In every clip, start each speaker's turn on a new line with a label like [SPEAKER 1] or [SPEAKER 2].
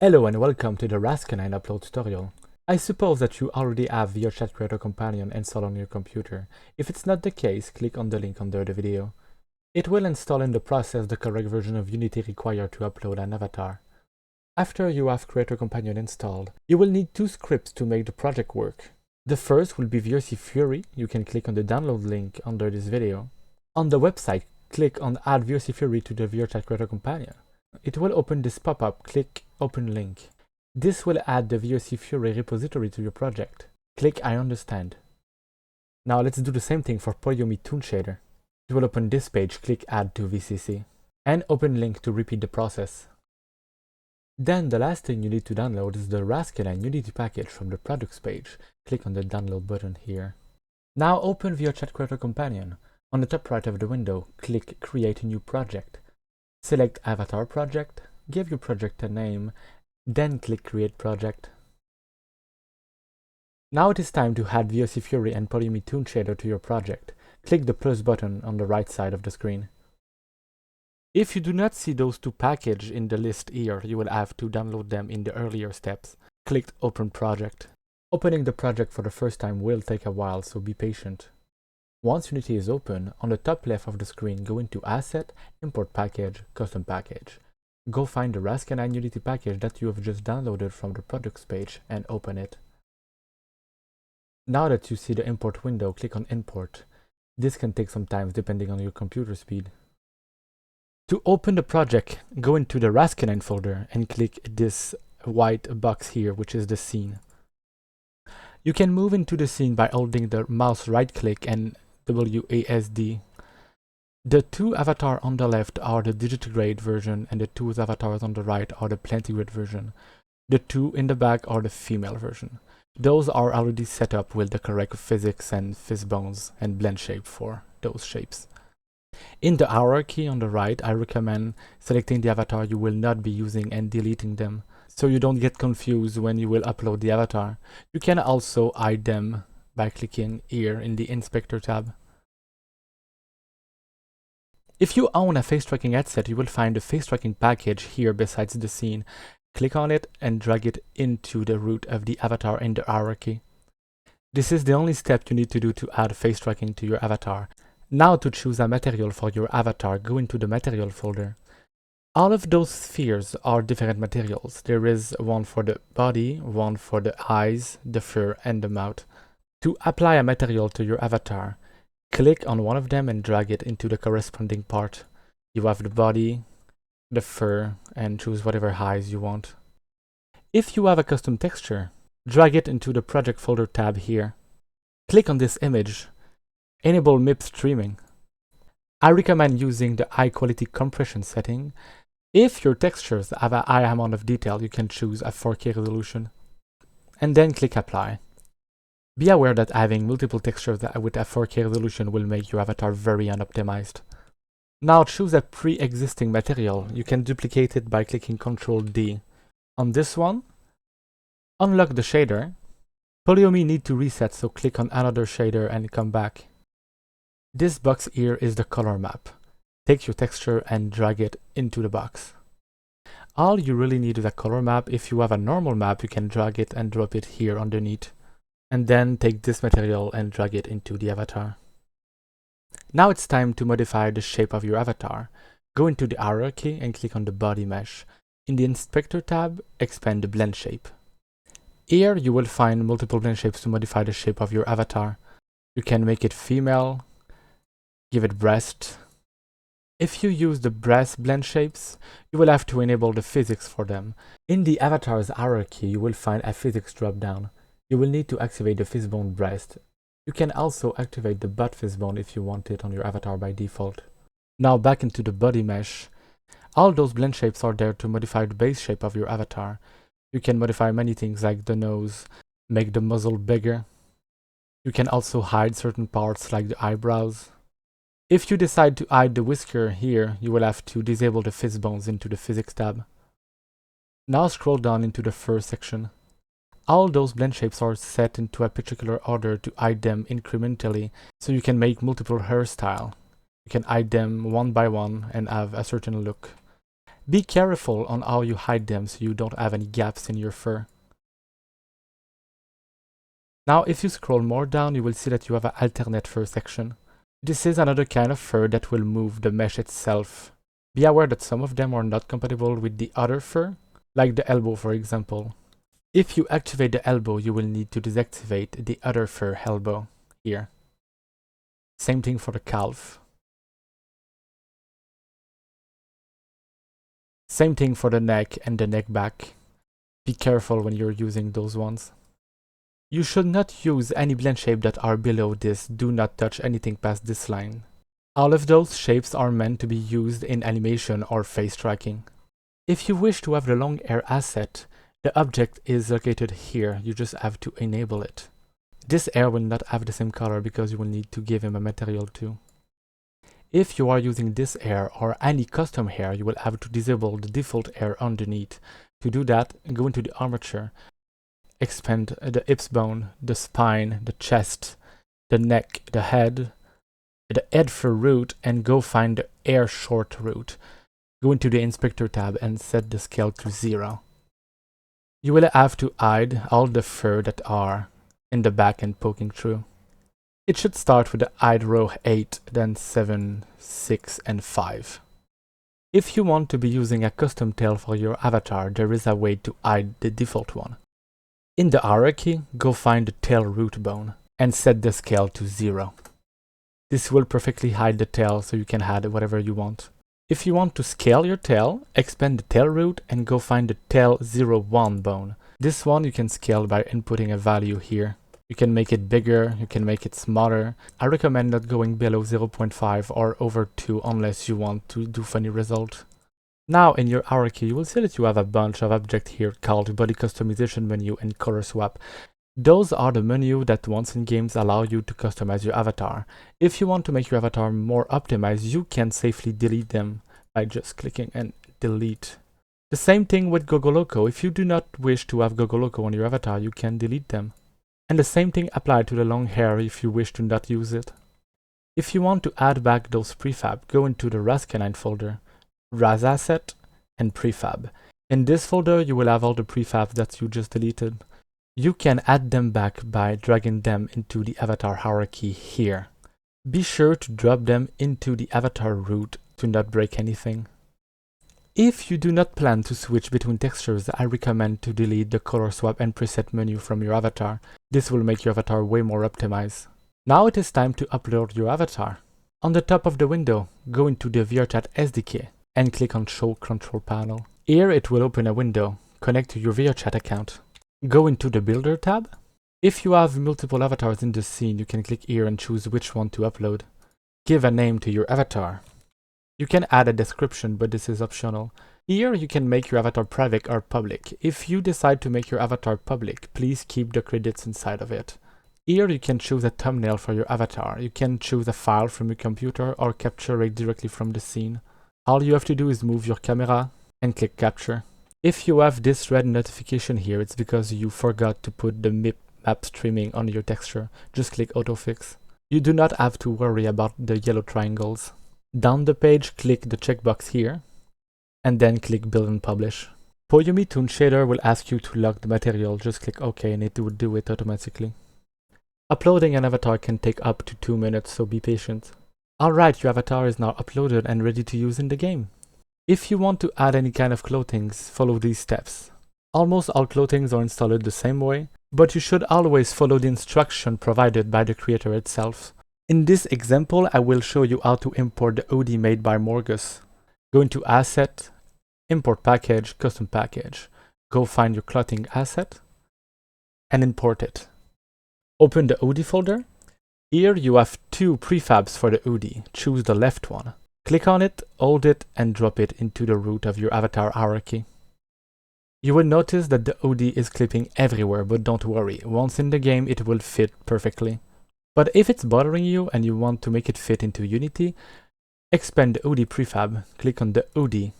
[SPEAKER 1] Hello and welcome to the RazCanine upload tutorial. I suppose that you already have VRChat Creator Companion installed on your computer. If it's not the case, click on the link under the video. It will install in the process the correct version of Unity required to upload an avatar. After you have Creator Companion installed, you will need two scripts to make the project work. The first will be VRC Fury. You can click on the download link under this video. On the website, click on Add VRC Fury to the VRChat Creator Companion. It will open this pop-up. Click Open Link. This will add the VRC Fury repository to your project. Click I understand. Now let's do the same thing for Polyomi Toon Shader. It will open this page. Click Add to VCC. And Open Link to repeat the process. Then the last thing you need to download is the RazCanine Unity package from the products page. Click on the download button here. Now open VRChat Creator Companion. On the top right of the window, click Create a new project. Select Avatar Project, give your project a name, then click Create Project. Now it is time to add VRC Fury and Polyomi Toon Shader to your project. Click the plus button on the right side of the screen. If you do not see those two packages in the list here, you will have to download them in the earlier steps. Click Open Project. Opening the project for the first time will take a while, so be patient. Once Unity is open, on the top left of the screen, go into Asset, Import Package, Custom Package. Go find the RazCanine Unity package that you have just downloaded from the products page and open it. Now that you see the import window, click on Import. This can take some time depending on your computer speed. To open the project, go into the RazCanine folder and click this white box here, which is the scene. You can move into the scene by holding the mouse right click and WASD. The two avatars on the left are the digitigrade version and the two avatars on the right are the plantigrade version. The two in the back are the female version. Those are already set up with the correct physics and fishbones and blend shape for those shapes. In the hierarchy on the right, I recommend selecting the avatar you will not be using and deleting them, so you don't get confused when you will upload the avatar. You can also hide them by clicking here in the Inspector tab. If you own a face tracking headset, you will find the face tracking package here besides the scene. Click on it and drag it into the root of the avatar in the hierarchy. This is the only step you need to do to add face tracking to your avatar. Now to choose a material for your avatar, go into the material folder. All of those spheres are different materials. There is one for the body, one for the eyes, the fur, and the mouth. To apply a material to your avatar, click on one of them and drag it into the corresponding part. You have the body, the fur, and choose whatever eyes you want. If you have a custom texture, drag it into the project folder tab here. Click on this image. Enable MIP streaming. I recommend using the high quality compression setting. If your textures have a high amount of detail, you can choose a 4K resolution. And then click Apply. Be aware that having multiple textures with a 4K resolution will make your avatar very unoptimized. Now choose a pre-existing material. You can duplicate it by clicking Ctrl D. On this one, unlock the shader. Polyomi need to reset, so click on another shader and come back. This box here is the color map. Take your texture and drag it into the box. All you really need is a color map. If you have a normal map, you can drag it and drop it here underneath. And then take this material and drag it into the avatar. Now it's time to modify the shape of your avatar. Go into the hierarchy and click on the body mesh. In the Inspector tab, expand the blend shape. Here you will find multiple blend shapes to modify the shape of your avatar. You can make it female, give it breast. If you use the breast blend shapes, you will have to enable the physics for them. In the avatar's hierarchy, you will find a physics drop-down. You will need to activate the fishbone breast. You can also activate the butt fishbone if you want it on your avatar by default. Now back into the body mesh. All those blend shapes are there to modify the base shape of your avatar. You can modify many things like the nose, make the muzzle bigger. You can also hide certain parts like the eyebrows. If you decide to hide the whisker here, you will have to disable the fishbones into the physics tab. Now scroll down into the fur section. All those blend shapes are set into a particular order to hide them incrementally, so you can make multiple hairstyles. You can hide them one by one and have a certain look. Be careful on how you hide them so you don't have any gaps in your fur. Now if you scroll more down, you will see that you have an alternate fur section. This is another kind of fur that will move the mesh itself. Be aware that some of them are not compatible with the other fur, like the elbow for example. If you activate the elbow, you will need to deactivate the other fur elbow here. Same thing for the calf. Same thing for the neck and the neck back. Be careful when you're using those ones. You should not use any blend shape that are below this. Do not touch anything past this line. All of those shapes are meant to be used in animation or face tracking. If you wish to have the long hair asset, the object is located here. You just have to enable it. This hair will not have the same color because you will need to give him a material too. If you are using this hair or any custom hair, you will have to disable the default hair underneath. To do that, go into the armature, expand the hips bone, the spine, the chest, the neck, the head fur root, and go find the hair short root. Go into the inspector tab and set the scale to 0. You will have to hide all the fur that are in the back and poking through. It should start with the hide row 8, then 7, 6, and 5. If you want to be using a custom tail for your avatar, there is a way to hide the default one. In the hierarchy, go find the tail root bone and set the scale to 0. This will perfectly hide the tail so you can add whatever you want. If you want to scale your tail, expand the tail root and go find the tail 01 bone. This one you can scale by inputting a value here. You can make it bigger, you can make it smaller. I recommend not going below 0.5 or over 2 unless you want to do funny result. Now in your hierarchy, you will see that you have a bunch of objects here called body customization menu and color swap. Those are the menu that once in games allow you to customize your avatar. If you want to make your avatar more optimized, you can safely delete them by just clicking and delete. The same thing with Gogoloco. If you do not wish to have Gogoloco on your avatar, you can delete them. And the same thing applies to the long hair if you wish to not use it. If you want to add back those prefab, go into the RazCanine folder, Raz Asset, and Prefab. In this folder, you will have all the prefabs that you just deleted. You can add them back by dragging them into the avatar hierarchy here. Be sure to drop them into the avatar root to not break anything. If you do not plan to switch between textures, I recommend to delete the color swap and preset menu from your avatar. This will make your avatar way more optimized. Now it is time to upload your avatar. On the top of the window, go into the VRChat SDK and click on Show Control Panel. Here it will open a window. Connect to your VRChat account. Go into the Builder tab. If you have multiple avatars in the scene, you can click here and choose which one to upload. Give a name to your avatar. You can add a description, but this is optional. Here you can make your avatar private or public. If you decide to make your avatar public, please keep the credits inside of it. Here you can choose a thumbnail for your avatar. You can choose a file from your computer or capture it directly from the scene. All you have to do is move your camera and click capture. If you have this red notification here, it's because you forgot to put the map streaming on your texture. Just click autofix. You do not have to worry about the yellow triangles. Down the page, click the checkbox here, and then click Build and Publish. Poyomi Toon Shader will ask you to lock the material. Just click OK and it will do it automatically. Uploading an avatar can take up to 2 minutes, so be patient. Alright, your avatar is now uploaded and ready to use in the game. If you want to add any kind of clothings, follow these steps. Almost all clothings are installed the same way, but you should always follow the instruction provided by the creator itself. In this example, I will show you how to import the hoodie made by Morghus. Go into Asset, Import Package, Custom Package. Go find your clothing asset and import it. Open the hoodie folder. Here you have 2 prefabs for the hoodie. Choose the left one. Click on it, hold it, and drop it into the root of your avatar hierarchy. You will notice that the hoodie is clipping everywhere, but don't worry. Once in the game, it will fit perfectly. But if it's bothering you and you want to make it fit into Unity, expand the hoodie prefab, click on the hoodie,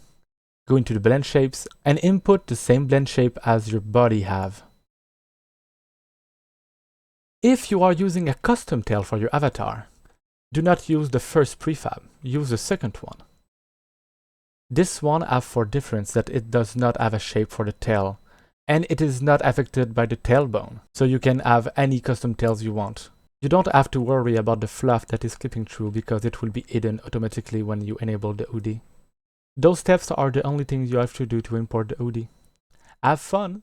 [SPEAKER 1] go into the blend shapes, and input the same blend shape as your body have. If you are using a custom tail for your avatar, do not use the first prefab, use the second one. This one has for difference that it does not have a shape for the tail, and it is not affected by the tailbone, so you can have any custom tails you want. You don't have to worry about the fluff that is clipping through because it will be hidden automatically when you enable the Hoodie. Those steps are the only things you have to do to import the Hoodie. Have fun!